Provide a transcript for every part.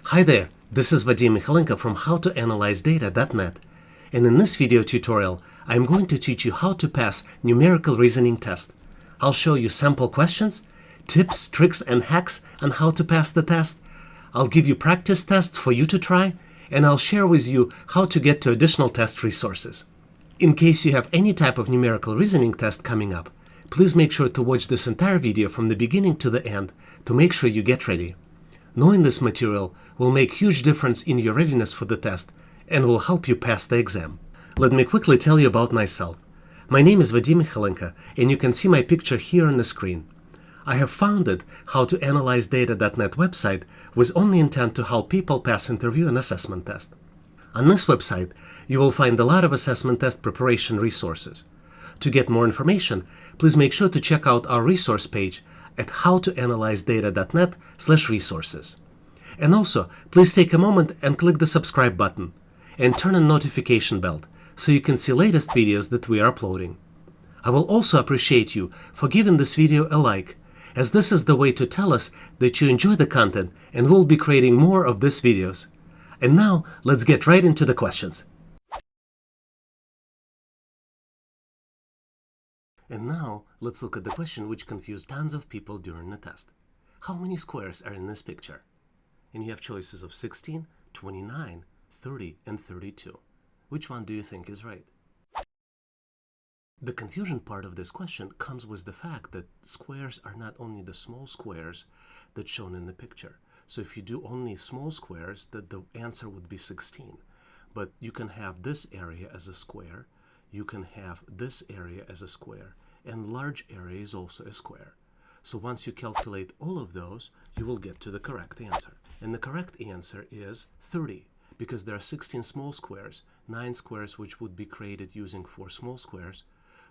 Hi there, this is Vadim Michalenko from howtoanalyzedata.net, and in this video tutorial I'm going to teach you how to pass numerical reasoning test. I'll show you sample questions, tips, tricks and hacks on how to pass the test. I'll give you practice tests for you to try, and I'll share with you how to get to additional test resources. In case you have any type of numerical reasoning test coming up, please make sure to watch this entire video from the beginning to the end to make sure you get ready. Knowing this material will make huge difference in your readiness for the test and will help you pass the exam. Let me quickly tell you about myself. My name is Vadim Michalenko, and you can see my picture here on the screen. I have founded howtoanalyzedata.net website with only intent to help people pass interview and assessment test. On this website, you will find a lot of assessment test preparation resources. To get more information, please make sure to check out our resource page at howtoanalyzedata.net/resources. And also, please take a moment and click the subscribe button and turn on notification bell so you can see latest videos that we are uploading. I will also appreciate you for giving this video a like, as this is the way to tell us that you enjoy the content and we'll be creating more of these videos. And now, let's get right into the questions. And now, let's look at the question which confused tons of people during the test. How many squares are in this picture? And you have choices of 16, 29, 30, and 32. Which one do you think is right? The confusion part of this question comes with the fact that squares are not only the small squares that's shown in the picture. So if you do only small squares, the answer would be 16. But you can have this area as a square, you can have this area as a square, and large area is also a square. So once you calculate all of those, you will get to the correct answer. And the correct answer is 30, because there are 16 small squares, 9 squares which would be created using 4 small squares,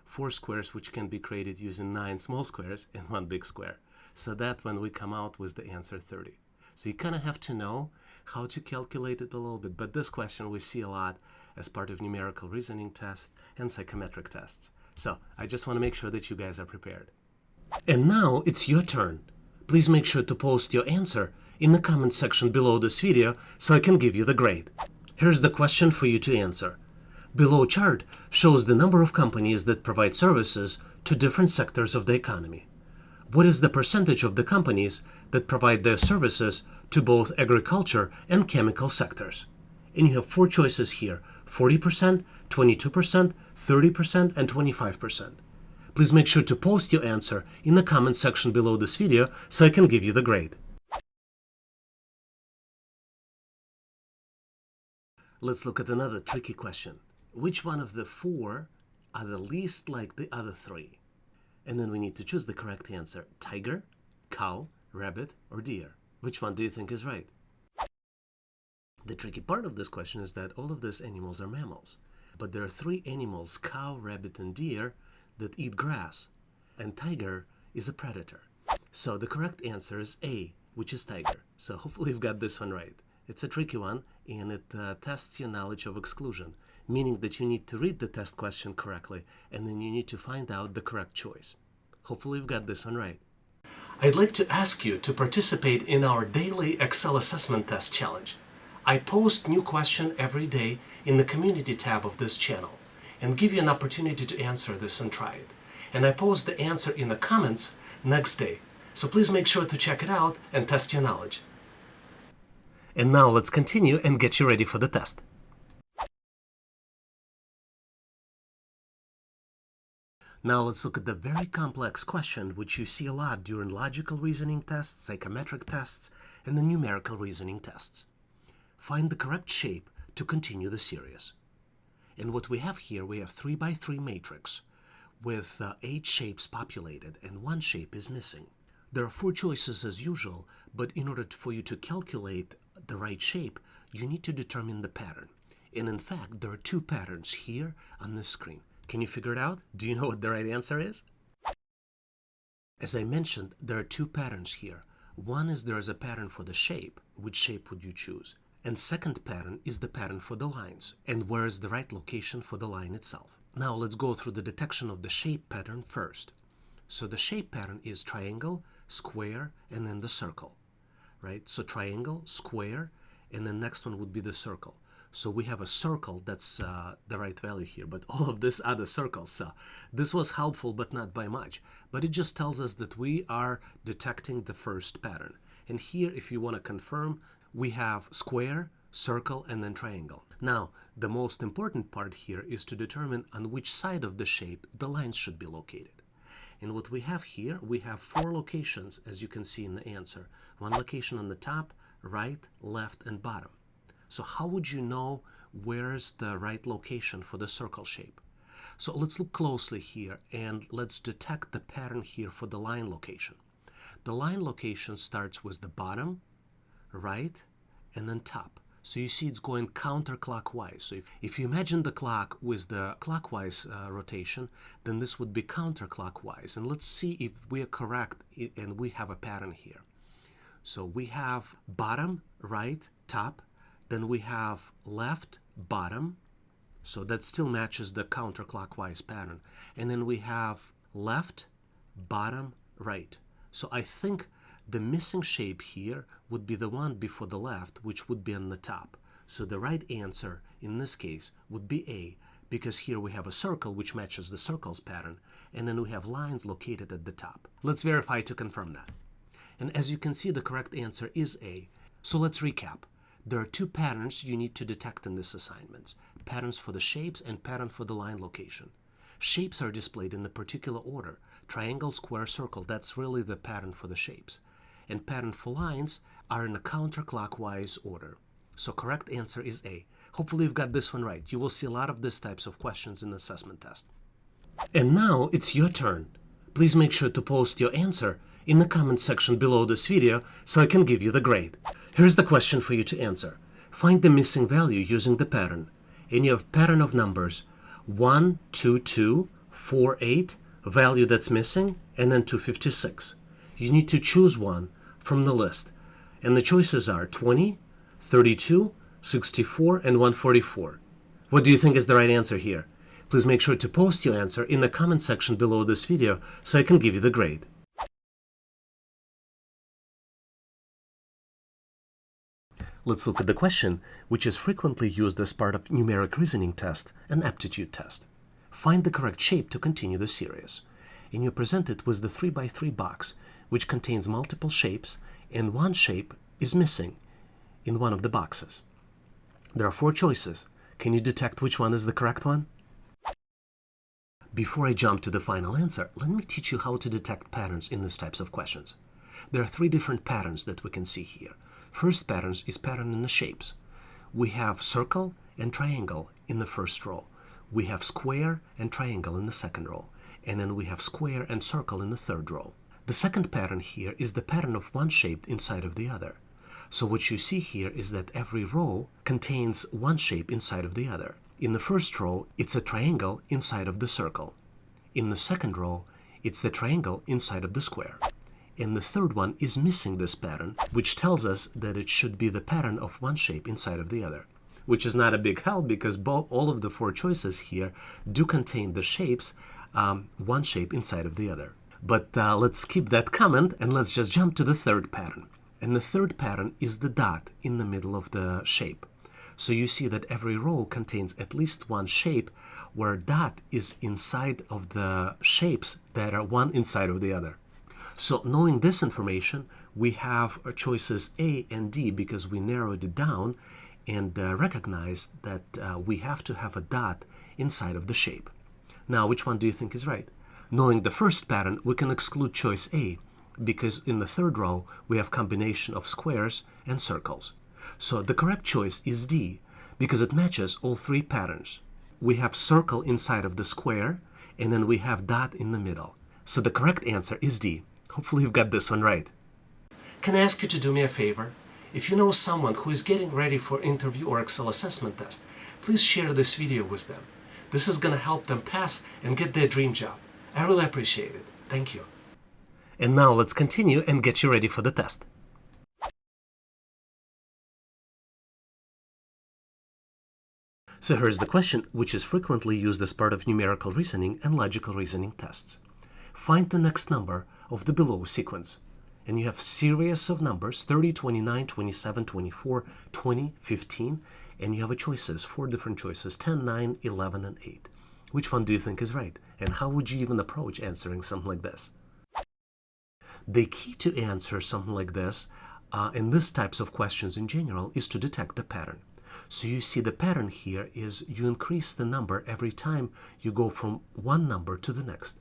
4 squares which can be created using 9 small squares, and 1 big square. So that when we come out with the answer 30. So you kind of have to know how to calculate it a little bit, but this question we see a lot as part of numerical reasoning tests and psychometric tests. So I just want to make sure that you guys are prepared. And now it's your turn. Please make sure to post your answer in the comment section below this video so I can give you the grade. Here's the question for you to answer. Below chart shows the number of companies that provide services to different sectors of the economy. What is the percentage of the companies that provide their services to both agriculture and chemical sectors? And you have 4 choices here: 40%, 22%, 30%, and 25%. Please make sure to post your answer in the comment section below this video so I can give you the grade. Let's look at another tricky question. Which one of the 4 are the least like the other 3? And then we need to choose the correct answer: tiger, cow, rabbit, or deer. Which one do you think is right? The tricky part of this question is that all of these animals are mammals. But there are 3 animals, cow, rabbit, and deer, that eat grass. And tiger is a predator. So the correct answer is A, which is tiger. So hopefully you've got this one right. It's a tricky one, and it tests your knowledge of exclusion, meaning that you need to read the test question correctly, and then you need to find out the correct choice. Hopefully you've got this one right. I'd like to ask you to participate in our daily Excel assessment test challenge. I post new question every day in the community tab of this channel and give you an opportunity to answer this and try it. And I post the answer in the comments next day. So please make sure to check it out and test your knowledge. And now let's continue and get you ready for the test. Now let's look at the very complex question which you see a lot during logical reasoning tests, psychometric tests, and the numerical reasoning tests. Find the correct shape to continue the series. And what we have here, we have 3 by 3 matrix with 8 shapes populated, and 1 shape is missing. There are 4 choices as usual, but in order for you to calculate the right shape, you need to determine the pattern. And in fact, there are 2 patterns here on this screen. Can you figure it out? Do you know what the right answer is? As I mentioned, there are 2 patterns here. One is there is a pattern for the shape. Which shape would you choose? And second pattern is the pattern for the lines, and where is the right location for the line itself. Now let's go through the detection of the shape pattern first. So the shape pattern is triangle, square, and then the circle, right? So triangle, square, and the next one would be the circle. So we have a circle, that's the right value here, but all of this are the circles. So this was helpful, but not by much. But it just tells us that we are detecting the first pattern. And here, if you want to confirm, we have square, circle, and then triangle. Now, the most important part here is to determine on which side of the shape the lines should be located. And what we have here, we have 4 locations, as you can see in the answer. One location on the top, right, left, and bottom. So how would you know where's the right location for the circle shape? So let's look closely here and let's detect the pattern here for the line location. The line location starts with the bottom, right, and then top. So you see it's going counterclockwise. So if you imagine the clock with the clockwise rotation, then this would be counterclockwise. And let's see if we are correct and we have a pattern here. So we have bottom, right, top. Then we have left, bottom, so that still matches the counterclockwise pattern. And then we have left, bottom, right. So I think the missing shape here would be the one before the left, which would be on the top. So the right answer in this case would be A, because here we have a circle which matches the circle's pattern, and then we have lines located at the top. Let's verify to confirm that. And as you can see, the correct answer is A. So let's recap. There are 2 patterns you need to detect in this assignment. Patterns for the shapes and pattern for the line location. Shapes are displayed in the particular order. Triangle, square, circle, that's really the pattern for the shapes. And pattern for lines are in a counterclockwise order. So correct answer is A. Hopefully you've got this one right. You will see a lot of these types of questions in the assessment test. And now it's your turn. Please make sure to post your answer in the comment section below this video so I can give you the grade. Here's the question for you to answer. Find the missing value using the pattern. And you have pattern of numbers 1, 2, 2, 4, 8, value that's missing, and then 256. You need to choose one from the list. And the choices are 20, 32, 64, and 144. What do you think is the right answer here? Please make sure to post your answer in the comment section below this video so I can give you the grade. Let's look at the question, which is frequently used as part of numeric reasoning test and aptitude test. Find the correct shape to continue the series. And you're presented with the 3x3 box, which contains multiple shapes, and one shape is missing in one of the boxes. There are 4 choices. Can you detect which one is the correct one? Before I jump to the final answer, let me teach you how to detect patterns in these types of questions. There are 3 different patterns that we can see here. First pattern is pattern in the shapes. We have circle and triangle in the first row. We have square and triangle in the second row. And then we have square and circle in the third row. The second pattern here is the pattern of one shape inside of the other. So what you see here is that every row contains one shape inside of the other. In the first row, it's a triangle inside of the circle. In the second row, it's the triangle inside of the square. And the third one is missing this pattern, which tells us that it should be the pattern of one shape inside of the other, which is not a big help because all of the 4 choices here do contain the shapes, one shape inside of the other. But let's keep that comment and let's just jump to the third pattern. And the third pattern is the dot in the middle of the shape. So you see that every row contains at least one shape where dot is inside of the shapes that are one inside of the other. So knowing this information, we have choices A and D because we narrowed it down and recognized that we have to have a dot inside of the shape. Now, which one do you think is right? Knowing the first pattern, we can exclude choice A because in the third row, we have combination of squares and circles. So the correct choice is D because it matches all 3 patterns. We have circle inside of the square and then we have dot in the middle. So the correct answer is D. Hopefully you've got this one right. Can I ask you to do me a favor? If you know someone who is getting ready for interview or Excel assessment test, please share this video with them. This is going to help them pass and get their dream job. I really appreciate it. Thank you. And now let's continue and get you ready for the test. So here's the question, which is frequently used as part of numerical reasoning and logical reasoning tests. Find the next number of the below sequence. and you have series of numbers 30, 29, 27, 24, 20, 15, and you have a choices, 4 different choices, 10, 9, 11, and 8. Which one do you think is right? And how would you even approach answering something like this? The key to answer something like this in these types of questions in general is to detect the pattern. So you see the pattern here is you increase the number every time you go from one number to the next.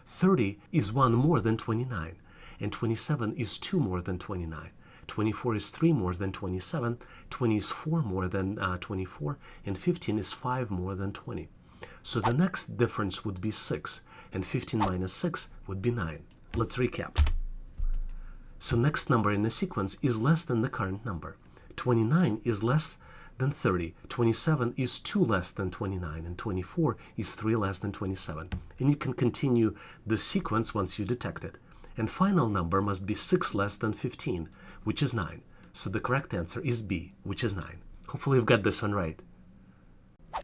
30 is 1 more than 29, and 27 is 2 more than 29. 24 is 3 more than 27, 20 is 4 more than 24, and 15 is 5 more than 20. So the next difference would be 6, and 15 minus 6 would be 9. Let's recap. So next number in the sequence is less than the current number. 29 is less than 30, 27 is 2 less than 29, and 24 is 3 less than 27. And you can continue the sequence once you detect it. And final number must be 6 less than 15, which is 9. So the correct answer is B, which is 9. Hopefully you've got this one right.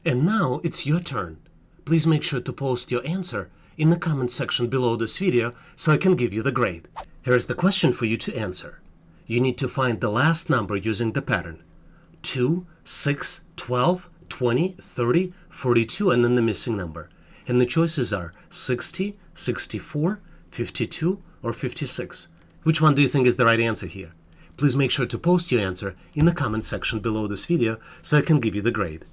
And now it's your turn. Please make sure to post your answer in the comment section below this video so I can give you the grade. Here is the question for you to answer. You need to find the last number using the pattern. 2, 6, 12, 20, 30, 42, and then the missing number. And the choices are 60, 64, 52, or 56. Which one do you think is the right answer here? Please make sure to post your answer in the comment section below this video so I can give you the grade.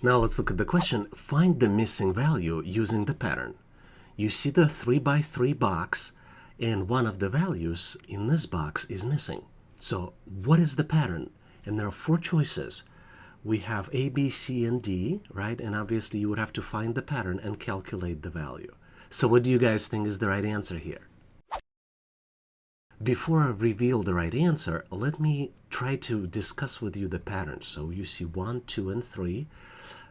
Now let's look at the question. Find the missing value using the pattern. You see the 3 by 3 box, and one of the values in this box is missing. So what is the pattern? And there are 4 choices. We have A, B, C, and D, right? And obviously you would have to find the pattern and calculate the value. So what do you guys think is the right answer here? Before I reveal the right answer, let me try to discuss with you the pattern. So you see 1, 2, and 3,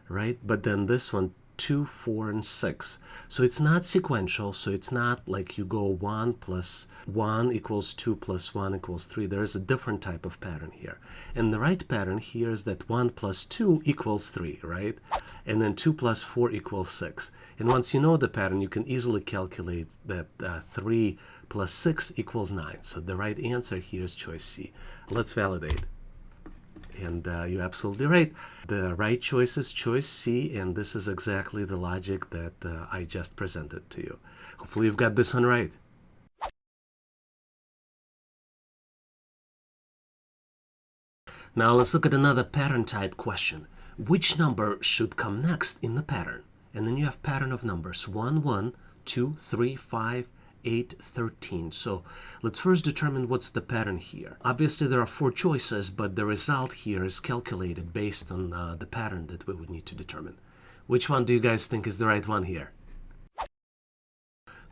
right? But then this one, 2, 4, and 6. So it's not sequential, so it's not like you go 1 plus 1 equals 2 plus 1 equals 3. There is a different type of pattern here. And the right pattern here is that 1 plus 2 equals 3, right? And then 2 plus 4 equals 6. And once you know the pattern, you can easily calculate that 3 plus 6 equals 9. So the right answer here is choice C. Let's validate. And you're absolutely right. The right choice is choice C, and this is exactly the logic that I just presented to you. Hopefully you've got this one right. Now let's look at another pattern type question. Which number should come next in the pattern? And then you have pattern of numbers 1, 1, 2, 3, 5, 8, 13. So let's first determine what's the pattern here. Obviously there are 4 choices, but the result here is calculated based on the pattern that we would need to determine. Which one do you guys think is the right one here?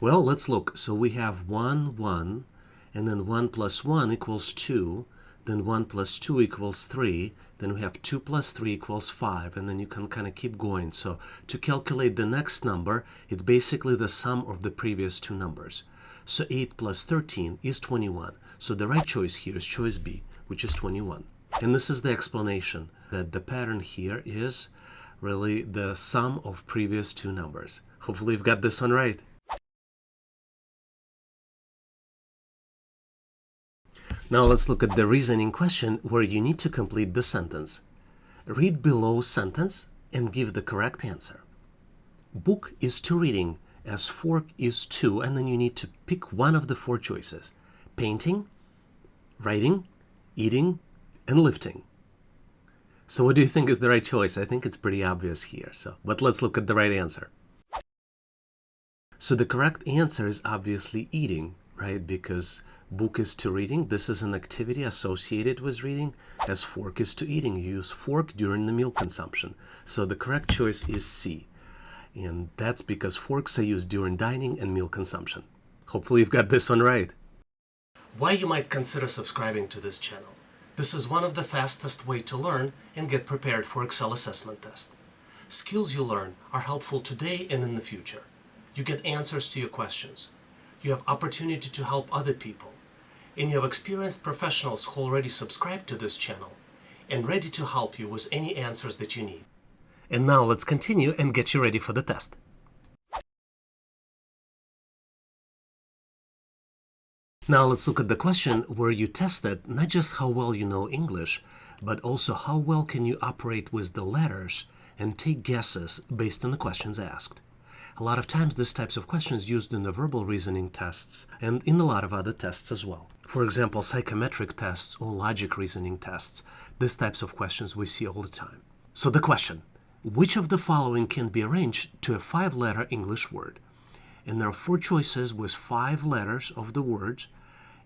Well, let's look. So we have 1, 1, and then 1 plus 1 equals 2, then 1 plus 2 equals 3, then we have 2 plus 3 equals 5, and then you can kind of keep going. So to calculate the next number, it's basically the sum of the previous 2 numbers. So 8 plus 13 is 21. So the right choice here is choice B, which is 21. And this is the explanation, that the pattern here is really the sum of previous 2 numbers. Hopefully you've got this one right. Now let's look at the reasoning question where you need to complete the sentence. Read below sentence and give the correct answer. Book is to reading as fork is to, and then you need to pick one of the 4 choices. Painting, writing, eating, and lifting. So what do you think is the right choice? I think it's pretty obvious here. But let's look at the right answer. So the correct answer is obviously eating, right? Because book is to reading. This is an activity associated with reading, as fork is to eating. You use fork during the meal consumption. So the correct choice is C. And that's because forks are used during dining and meal consumption. Hopefully you've got this one right. Why you might consider subscribing to this channel. This is one of the fastest way to learn and get prepared for Excel assessment test. Skills you learn are helpful today and in the future. You get answers to your questions. You have opportunity to help other people. And you have experienced professionals who already subscribe to this channel and ready to help you with any answers that you need. And now let's continue and get you ready for the test. Now let's look at the question where you tested not just how well you know English, but also how well can you operate with the letters and take guesses based on the questions asked. A lot of times this types of questions used in the verbal reasoning tests and in a lot of other tests as well. For example, psychometric tests or logic reasoning tests. These types of questions we see all the time. So the question, which of the following can be arranged to a 5-letter English word? And there are 4 choices with 5 letters of the words,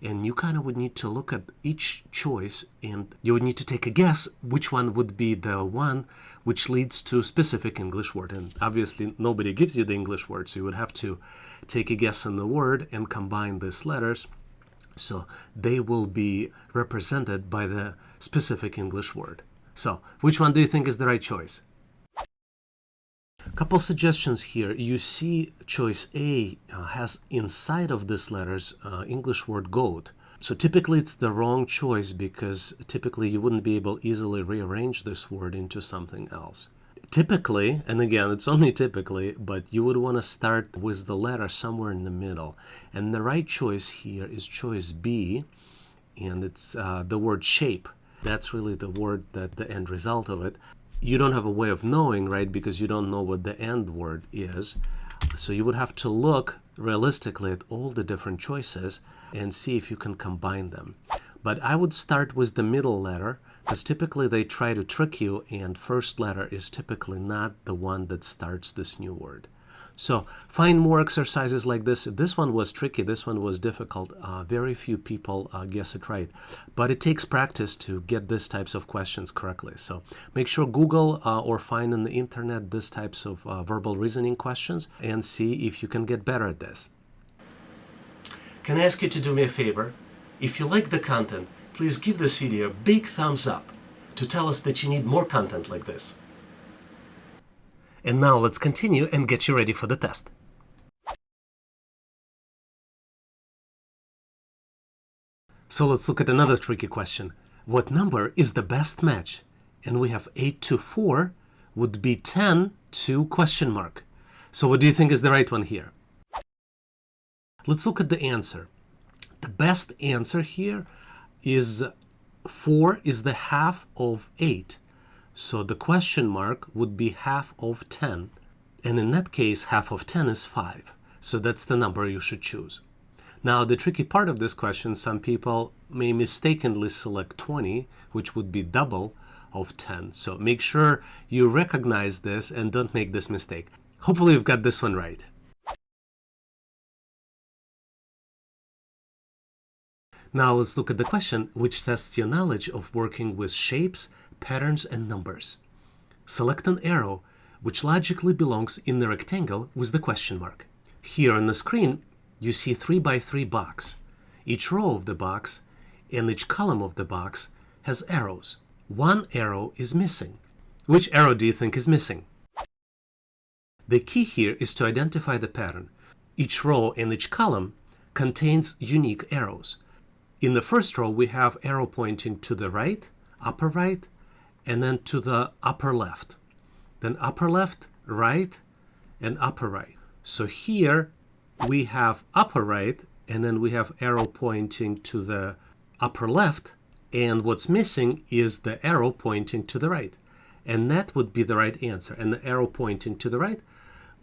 and you kind of would need to look at each choice and you would need to take a guess which one would be the one which leads to a specific English word. And obviously nobody gives you the English word, so you would have to take a guess on the word and combine these letters so they will be represented by the specific English word. So which one do you think is the right choice? Couple suggestions here. You see choice A has inside of these letters English word goat. So typically it's the wrong choice because typically you wouldn't be able easily rearrange this word into something else. Typically, and again it's only typically, but you would want to start with the letter somewhere in the middle. And the right choice here is choice B, and it's the word shape. That's really the word, that the end result of it. You don't have a way of knowing, right, because you don't know what the end word is. So you would have to look realistically at all the different choices and see if you can combine them. But I would start with the middle letter because typically they try to trick you, and first letter is typically not the one that starts this new word. So find more exercises like this. This one was tricky. This one was difficult. Very few people guess it right. But it takes practice to get these types of questions correctly. So make sure Google or find on the internet these types of verbal reasoning questions and see if you can get better at this. Can I ask you to do me a favor? If you like the content, please give this video a big thumbs up to tell us that you need more content like this. And now let's continue and get you ready for the test. So let's look at another tricky question. What number is the best match? And we have 8 to 4 would be 10 to question mark. So what do you think is the right one here? Let's look at the answer. The best answer here is 4 is the half of 8. So the question mark would be half of 10. And in that case, half of 10 is 5. So that's the number you should choose. Now, the tricky part of this question, some people may mistakenly select 20, which would be double of 10. So make sure you recognize this and don't make this mistake. Hopefully you've got this one right. Now let's look at the question, which tests your knowledge of working with shapes, patterns, and numbers. Select an arrow which logically belongs in the rectangle with the question mark. Here on the screen, you see 3 by 3 box. Each row of the box and each column of the box has arrows. One arrow is missing. Which arrow do you think is missing? The key here is to identify the pattern. Each row and each column contains unique arrows. In the first row, we have arrow pointing to the right, upper right, and then to the upper left. Then upper left, right, and upper right. So here we have upper right, and then we have arrow pointing to the upper left, and what's missing is the arrow pointing to the right. And that would be the right answer. And the arrow pointing to the right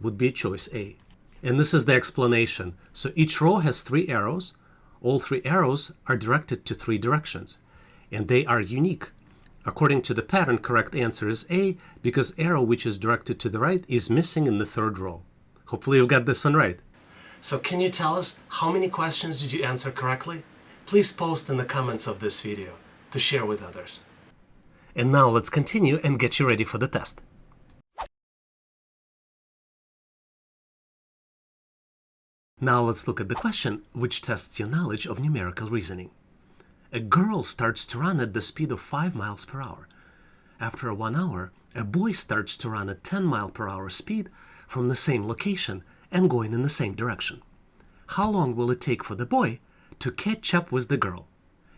would be choice A. And this is the explanation. So each row has 3 arrows. All 3 arrows are directed to 3 directions, and they are unique. According to the pattern, correct answer is A, because arrow which is directed to the right is missing in the 3rd row. Hopefully you got this one right. So can you tell us how many questions did you answer correctly? Please post in the comments of this video to share with others. And now let's continue and get you ready for the test. Now let's look at the question, which tests your knowledge of numerical reasoning. A girl starts to run at the speed of 5 miles per hour. After 1 hour, a boy starts to run at 10 mile per hour speed from the same location and going in the same direction. How long will it take for the boy to catch up with the girl?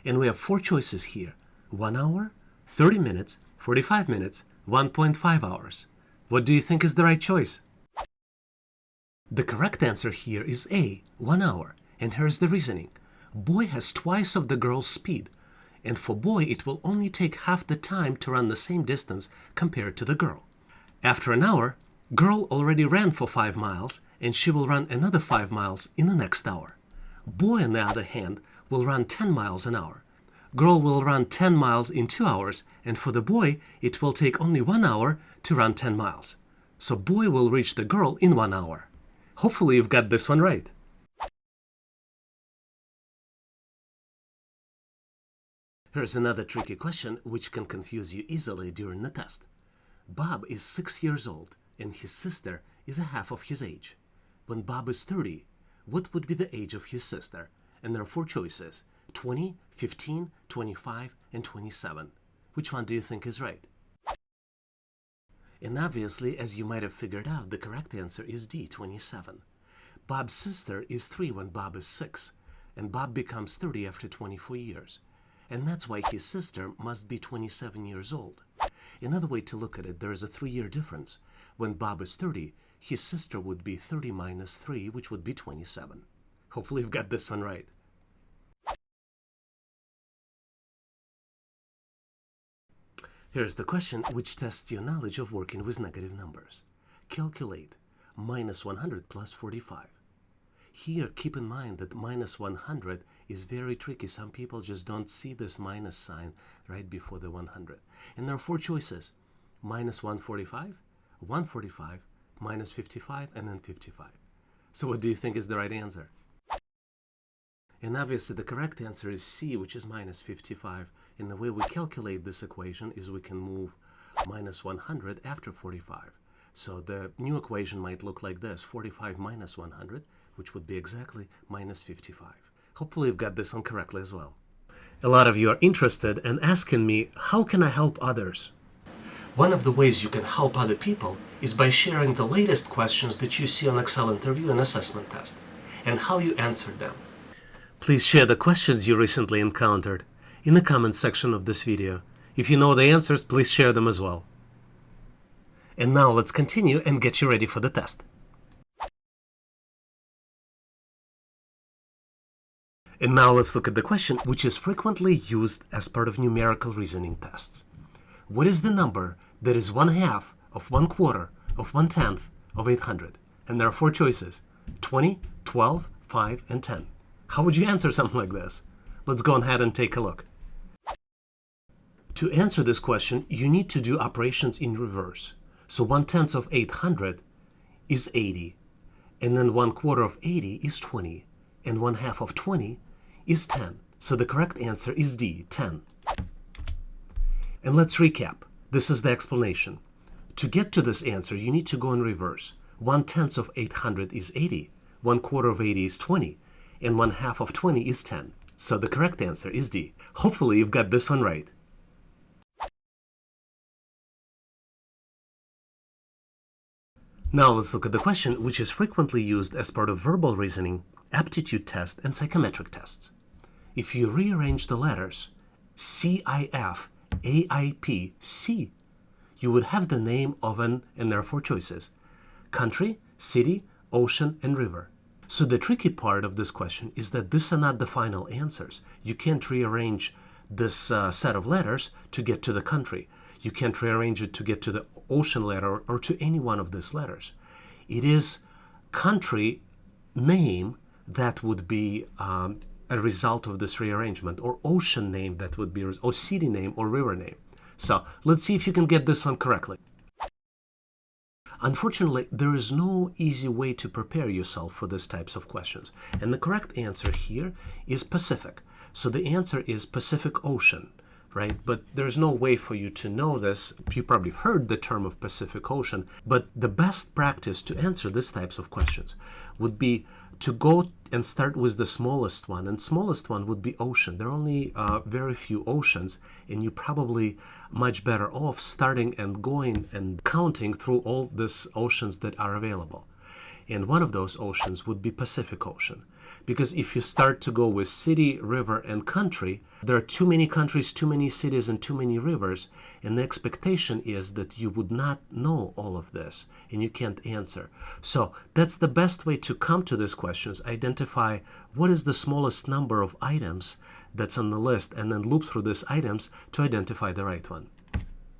And we have 4 choices here: 1 hour, 30 minutes, 45 minutes, 1.5 hours. What do you think is the right choice? The correct answer here is A, 1 hour, and here's the reasoning. Boy has twice of the girl's speed, and for boy it will only take half the time to run the same distance compared to the girl. After an hour, girl already ran for 5 miles, and she will run another 5 miles in the next hour. Boy, on the other hand, will run 10 miles an hour. Girl will run 10 miles in 2 hours, and for the boy, it will take only 1 hour to run 10 miles. So boy will reach the girl in 1 hour. Hopefully you've got this one right. Here's another tricky question which can confuse you easily during the test. Bob is 6 years old, and his sister is a half of his age. When Bob is 30, what would be the age of his sister? And there are 4 choices: 20, 15, 25, and 27. Which one do you think is right? And obviously, as you might have figured out, the correct answer is D, 27. Bob's sister is 3 when Bob is 6, and Bob becomes 30 after 24 years. And that's why his sister must be 27 years old. Another way to look at it, there is a 3-year difference. When Bob is 30, his sister would be 30 minus 3, which would be 27. Hopefully you've got this one right. Here's the question which tests your knowledge of working with negative numbers. Calculate minus 100 plus 45. Here, keep in mind that minus 100 is very tricky. Some people just don't see this minus sign right before the 100. And there are 4 choices: minus 145, 145, minus 55, and then 55. So what do you think is the right answer? And obviously the correct answer is C, which is minus 55. And the way we calculate this equation is we can move minus 100 after 45. So the new equation might look like this: 45 minus 100, which would be exactly minus 55. Hopefully you've got this one correctly as well. A lot of you are interested and asking me, how can I help others? One of the ways you can help other people is by sharing the latest questions that you see on Excel interview and assessment test, and how you answered them. Please share the questions you recently encountered in the comments section of this video. If you know the answers, please share them as well. And now let's continue and get you ready for the test. And now let's look at the question which is frequently used as part of numerical reasoning tests. What is the number that is 1/2 of 1/4 of 1/10 of 800? And there are 4 choices: 20, 12, 5, and 10. How would you answer something like this? Let's go ahead and take a look. To answer this question, you need to do operations in reverse. So 1/10 of 800 is 80, and then 1/4 of 80 is 20, and 1/2 of 20 is 10. So the correct answer is D, 10. And let's recap. This is the explanation. To get to this answer, you need to go in reverse. 1/10 of 800 is 80, 1/4 of 80 is 20, and 1/2 of 20 is 10. So the correct answer is D. Hopefully you've got this one right. Now let's look at the question which is frequently used as part of verbal reasoning, aptitude test, and psychometric tests. If you rearrange the letters CIF, AIP, C, you would have the name of and there are 4 choices: country, city, ocean, and river. So the tricky part of this question is that these are not the final answers. You can't rearrange this set of letters to get to the country. You can't rearrange it to get to the ocean letter or to any one of these letters. It is country name that would be a result of this rearrangement, or ocean name that would be, or city name or river name. So let's see if you can get this one correctly. Unfortunately, there is no easy way to prepare yourself for these types of questions. And the correct answer here is Pacific. So the answer is Pacific Ocean, right? But there's no way for you to know this. You probably heard the term of Pacific Ocean, but the best practice to answer these types of questions would be to go and start with the smallest one, and smallest one would be ocean. There are only very few oceans, and you're probably much better off starting and going and counting through all these oceans that are available. And one of those oceans would be Pacific Ocean. Because if you start to go with city, river, and country, there are too many countries, too many cities, and too many rivers, and the expectation is that you would not know all of this, and you can't answer. So that's the best way to come to these questions. Identify what is the smallest number of items that's on the list, and then loop through these items to identify the right one.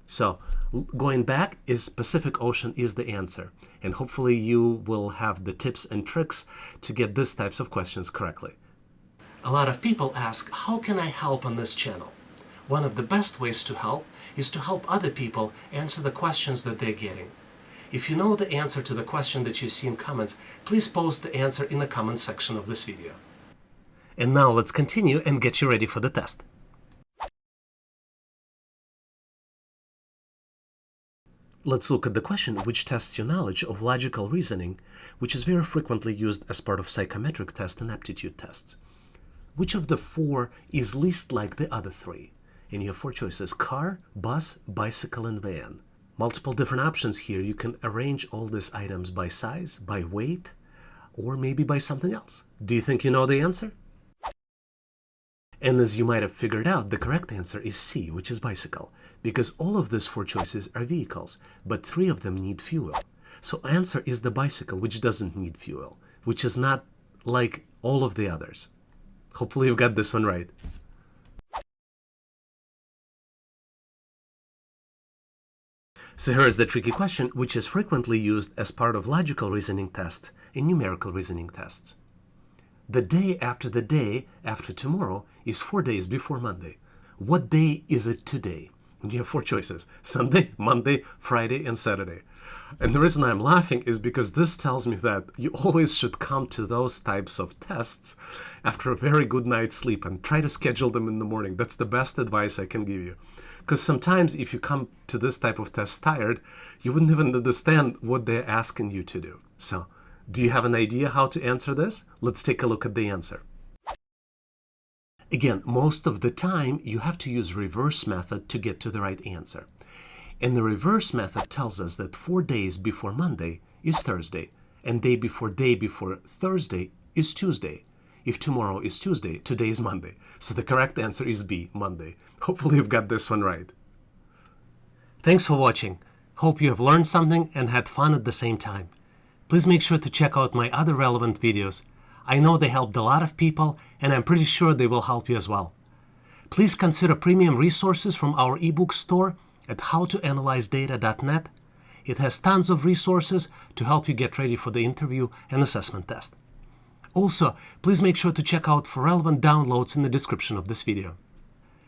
So going back, is Pacific Ocean is the answer. And hopefully you will have the tips and tricks to get these types of questions correctly. A lot of people ask, how can I help on this channel? One of the best ways to help is to help other people answer the questions that they're getting. If you know the answer to the question that you see in comments, please post the answer in the comment section of this video. And now let's continue and get you ready for the test. Let's look at the question which tests your knowledge of logical reasoning, which is very frequently used as part of psychometric tests and aptitude tests. Which of the four is least like the other three? And you have four choices: car, bus, bicycle, and van. Multiple different options here. You can arrange all these items by size, by weight, or maybe by something else. Do you think you know the answer? And as you might have figured out, the correct answer is C, which is bicycle, because all of these four choices are vehicles, but three of them need fuel. So answer is the bicycle, which doesn't need fuel, which is not like all of the others. Hopefully you got this one right. So here is the tricky question, which is frequently used as part of logical reasoning tests and numerical reasoning tests. The day after tomorrow is 4 days before Monday. What day is it today? And you have four choices: Sunday, Monday, Friday, and Saturday. And the reason I'm laughing is because this tells me that you always should come to those types of tests after a very good night's sleep and try to schedule them in the morning. That's the best advice I can give you. Because sometimes if you come to this type of test tired, you wouldn't even understand what they're asking you to do. So, do you have an idea how to answer this? Let's take a look at the answer. Again, most of the time you have to use reverse method to get to the right answer. And the reverse method tells us that 4 days before Monday is Thursday, and day before Thursday is Tuesday. If tomorrow is Tuesday, today is Monday. So the correct answer is B, Monday. Hopefully you've got this one right. Thanks for watching. Hope you have learned something and had fun at the same time. Please make sure to check out my other relevant videos. I know they helped a lot of people, and I'm pretty sure they will help you as well. Please consider premium resources from our ebook store at howtoanalyzedata.net. It has tons of resources to help you get ready for the interview and assessment test. Also, please make sure to check out for relevant downloads in the description of this video.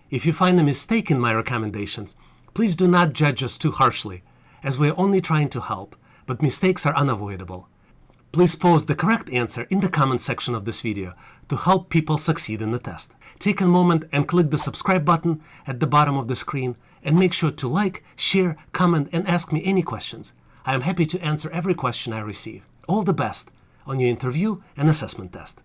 If you find a mistake in my recommendations, please do not judge us too harshly, as we are only trying to help, but mistakes are unavoidable. Please post the correct answer in the comment section of this video to help people succeed in the test. Take a moment and click the subscribe button at the bottom of the screen, and make sure to like, share, comment, and ask me any questions. I am happy to answer every question I receive. All the best on your interview and assessment test.